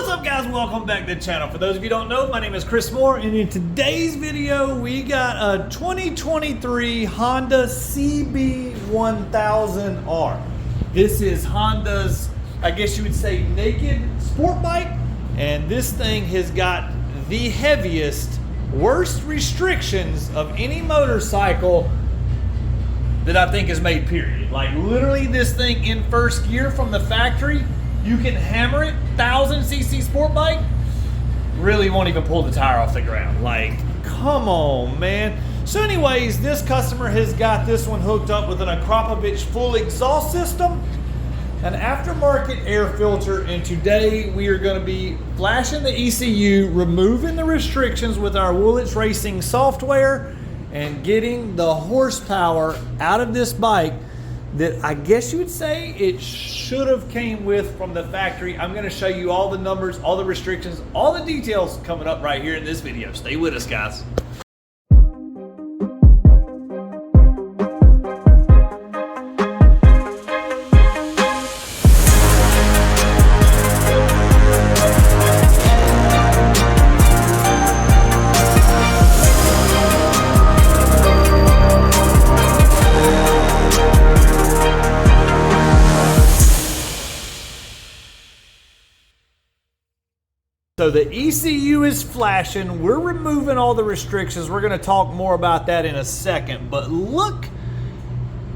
What's up, guys? Welcome back to the channel. For those of you who don't know, my name is Chris Moore, and in today's video we got a 2023 Honda CB1000R. This is Honda's, I guess you would say, naked sport bike, and this thing has got the heaviest, worst restrictions of any motorcycle that I think is made, period. Like, literally, this thing in first gear from the factory, you can hammer it, 1000cc sport bike, really won't even pull the tire off the ground. Like, come on, man. So anyways, this customer has got this one hooked up with an Akrapovic full exhaust system, an aftermarket air filter, and today we are going to be flashing the ECU, removing the restrictions with our Woolits Racing software, and getting the horsepower out of this bike that I guess you would say it should have came with from the factory. I'm going to show you all the numbers, all the restrictions, all the details coming up right here in this video. Stay with us, guys. So the ECU is flashing. We're removing all the restrictions. We're going to talk more about that in a second. But look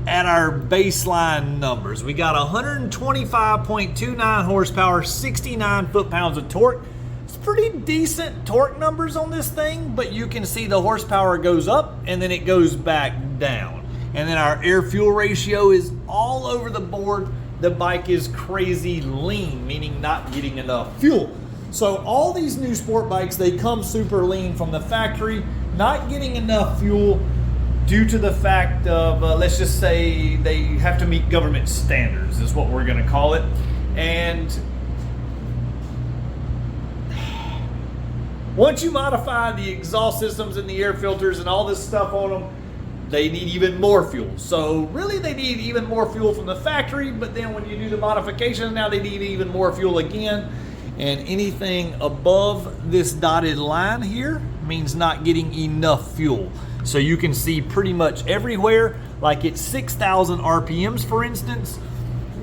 at our baseline numbers. We got 125.29 horsepower, 69 foot-pounds of torque. It's pretty decent torque numbers on this thing, but you can see the horsepower goes up and then it goes back down. And then our air-fuel ratio is all over the board. The bike is crazy lean, meaning not getting enough fuel. So all these new sport bikes, they come super lean from the factory, not getting enough fuel due to the fact of, let's just say, they have to meet government standards, is what we're going to call it. And once you modify the exhaust systems and the air filters and all this stuff on them, they need even more fuel. So really they need even more fuel from the factory, but then when you do the modifications, now they need even more fuel again. And anything above this dotted line here means not getting enough fuel. So you can see pretty much everywhere, like at 6,000 RPMs, for instance,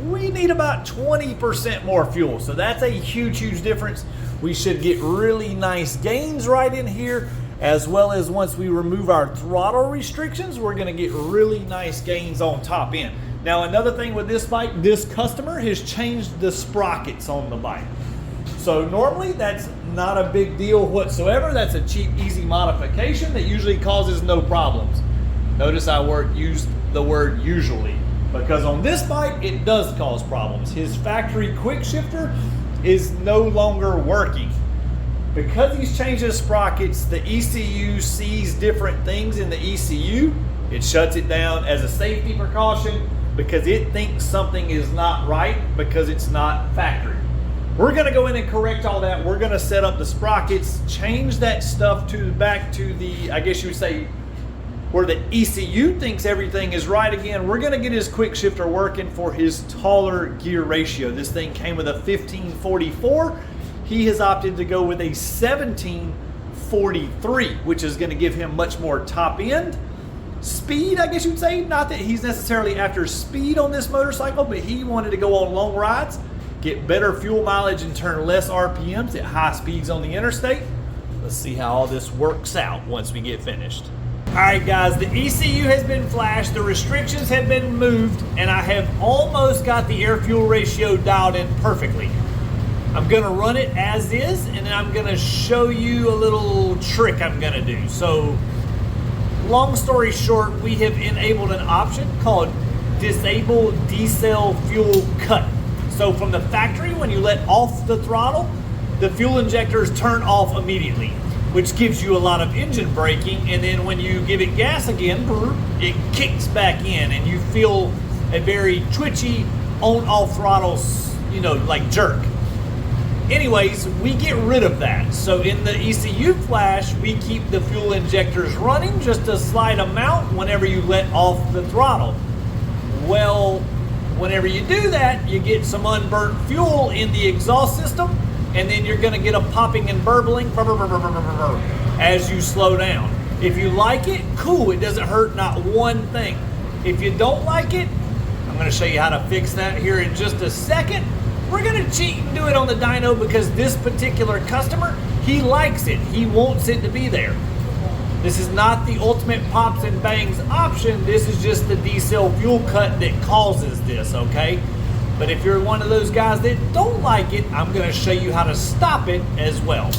we need about 20% more fuel. So that's a huge, huge difference. We should get really nice gains right in here, as well as once we remove our throttle restrictions, we're gonna get really nice gains on top end. Now, another thing with this bike, this customer has changed the sprockets on the bike. So normally that's not a big deal whatsoever. That's a cheap, easy modification that usually causes no problems. Notice I used the word usually, because on this bike it does cause problems. His factory quick shifter is no longer working. Because he's changed his sprockets, the ECU sees different things in the ECU. It shuts it down as a safety precaution because it thinks something is not right because it's not factory. We're gonna go in and correct all that. We're gonna set up the sprockets, change that stuff back to the, I guess you would say, where the ECU thinks everything is right again. We're gonna get his quick shifter working for his taller gear ratio. This thing came with a 1544. He has opted to go with a 1743, which is gonna give him much more top end speed, I guess you'd say. Not that he's necessarily after speed on this motorcycle, but he wanted to go on long rides, get better fuel mileage, and turn less RPMs at high speeds on the interstate. Let's see how all this works out once we get finished. All right, guys, the ECU has been flashed, the restrictions have been moved, and I have almost got the air-fuel ratio dialed in perfectly. I'm gonna run it as is, and then I'm gonna show you a little trick I'm gonna do. So, long story short, we have enabled an option called Disable Decel Fuel Cut. So from the factory, when you let off the throttle, the fuel injectors turn off immediately, which gives you a lot of engine braking. And then when you give it gas again, it kicks back in and you feel a very twitchy on-off throttle, you know, like jerk. Anyways, we get rid of that. So in the ECU flash, we keep the fuel injectors running just a slight amount whenever you let off the throttle. Well, whenever you do that, you get some unburnt fuel in the exhaust system, and then you're gonna get a popping and burbling as you slow down. If you like it, cool, it doesn't hurt not one thing. If you don't like it, I'm gonna show you how to fix that here in just a second. We're gonna cheat and do it on the dyno because this particular customer, he likes it. He wants it to be there. This is not the ultimate pops and bangs option. This is just the diesel fuel cut that causes this, okay? But if you're one of those guys that don't like it, I'm gonna show you how to stop it as well.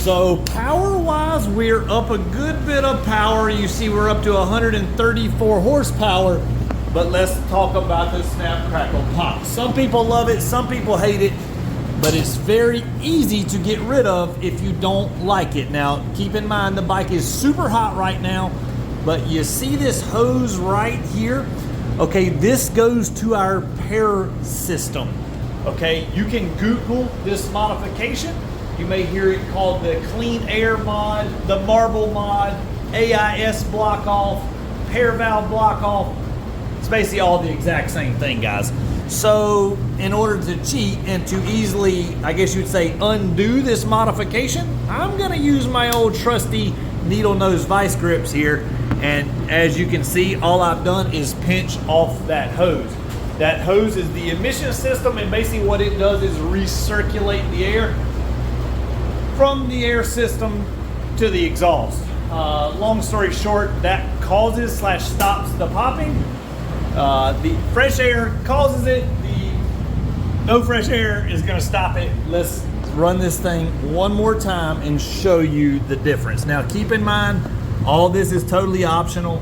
So power-wise, we're up a good bit of power. You see we're up to 134 horsepower, but let's talk about the snap, crackle, pop. Some people love it, some people hate it, but it's very easy to get rid of if you don't like it. Now, keep in mind the bike is super hot right now, but you see this hose right here? Okay, this goes to our pair system. Okay, you can Google this modification. You may hear it called the clean air mod, the marble mod, AIS block off, pair valve block off. It's basically all the exact same thing, guys. So in order to cheat and to easily, I guess you'd say, undo this modification, I'm gonna use my old trusty needle nose vice grips here. And as you can see, all I've done is pinch off that hose. That hose is the emission system, and basically what it does is recirculate the air from the air system to the exhaust. Long story short, that causes / stops the popping. The fresh air causes it. The no fresh air is gonna stop it. Let's run this thing one more time and show you the difference. Now keep in mind, all this is totally optional.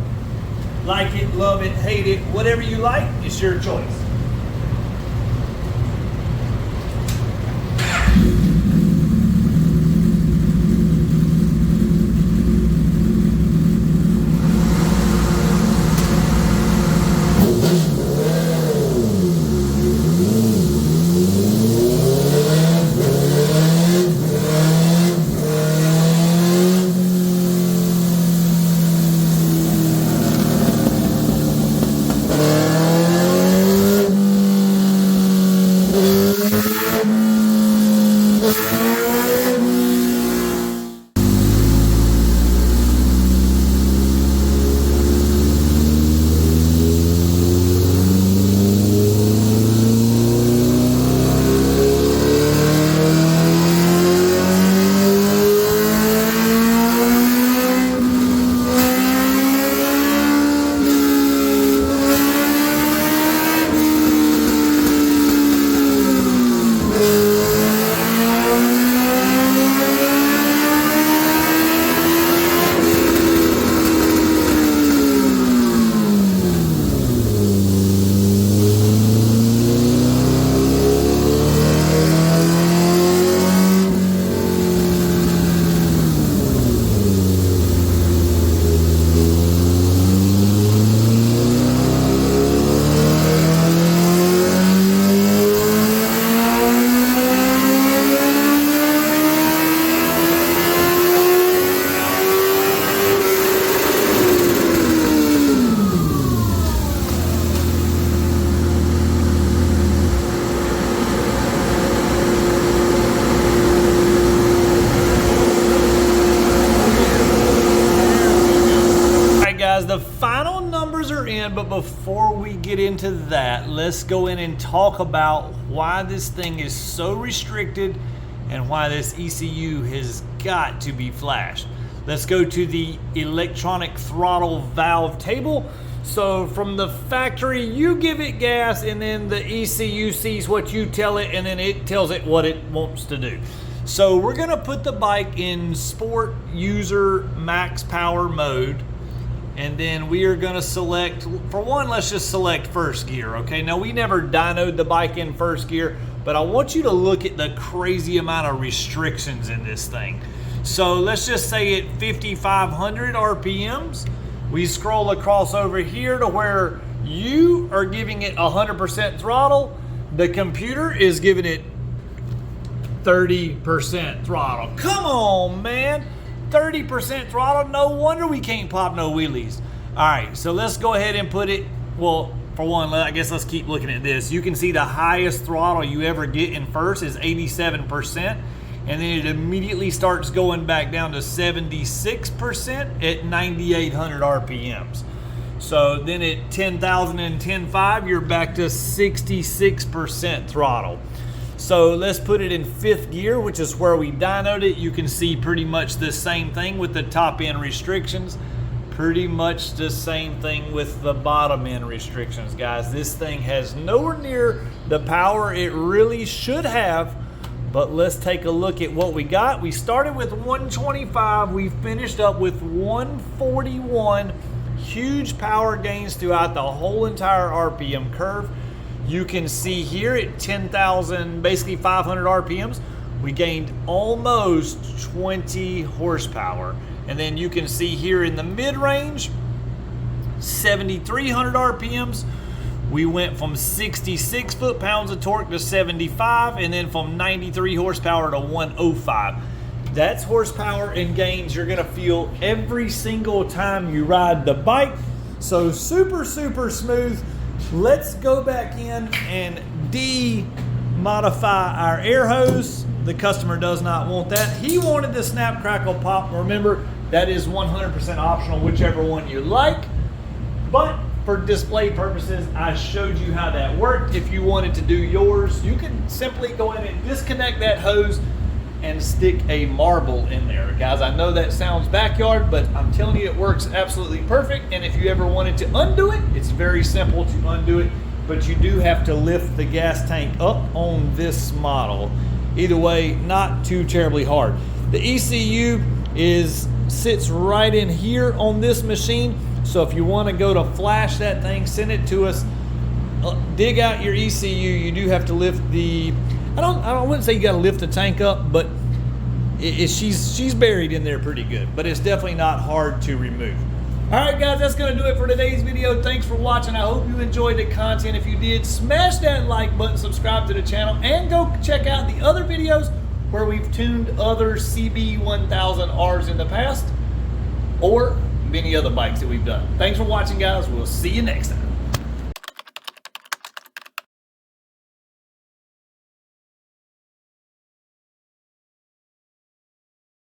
Like it, love it, hate it, whatever you like, it's your choice. before we get into that, let's go in and talk about why this thing is so restricted and why this ECU has got to be flashed. Let's go to the electronic throttle valve table. So from the factory, you give it gas and then the ECU sees what you tell it and then it tells it what it wants to do. So we're gonna put the bike in sport user max power mode, and then we are gonna select, for one, let's just select first gear, okay? Now we never dynoed the bike in first gear, but I want you to look at the crazy amount of restrictions in this thing. So let's just say at 5,500 RPMs, we scroll across over here to where you are giving it 100% throttle. The computer is giving it 30% throttle. Come on, man. 30% throttle. No wonder we can't pop no wheelies. All right, so let's go ahead and put it, well, for one, I guess let's keep looking at this. You can see the highest throttle you ever get in first is 87%. And then it immediately starts going back down to 76% at 9,800 RPMs. So then at 10,000 and 10.5, you're back to 66% throttle. So let's put it in fifth gear, which is where we dynoed it. You can see pretty much the same thing with the top end restrictions. Pretty much the same thing with the bottom end restrictions, guys. This thing has nowhere near the power it really should have. But let's take a look at what we got. We started with 125, we finished up with 141. Huge power gains throughout the whole entire RPM curve. You can see here at 10,000, basically 500 RPMs, we gained almost 20 horsepower. And then you can see here in the mid-range, 7,300 RPMs, we went from 66 foot-pounds of torque to 75, and then from 93 horsepower to 105. That's horsepower and gains you're gonna feel every single time you ride the bike. So super, super smooth. Let's go back in and de-modify our air hose. The customer does not want that. He wanted the snap, crackle, pop. Remember, that is 100% optional, whichever one you like. But for display purposes, I showed you how that worked. If you wanted to do yours, you can simply go in and disconnect that hose and stick a marble in there. Guys, I know that sounds backyard, but I'm telling you it works absolutely perfect. And if you ever wanted to undo it, it's very simple to undo it, but you do have to lift the gas tank up on this model. Either way, not too terribly hard. The ECU sits right in here on this machine. So if you want to go to flash that thing, send it to us. Dig out your ECU. You do have to lift the, I wouldn't say you got to lift the tank up, but she's buried in there pretty good. But it's definitely not hard to remove. All right, guys, that's going to do it for today's video. Thanks for watching. I hope you enjoyed the content. If you did, smash that like button, subscribe to the channel, and go check out the other videos where we've tuned other CB1000Rs in the past, or many other bikes that we've done. Thanks for watching, guys. We'll see you next time.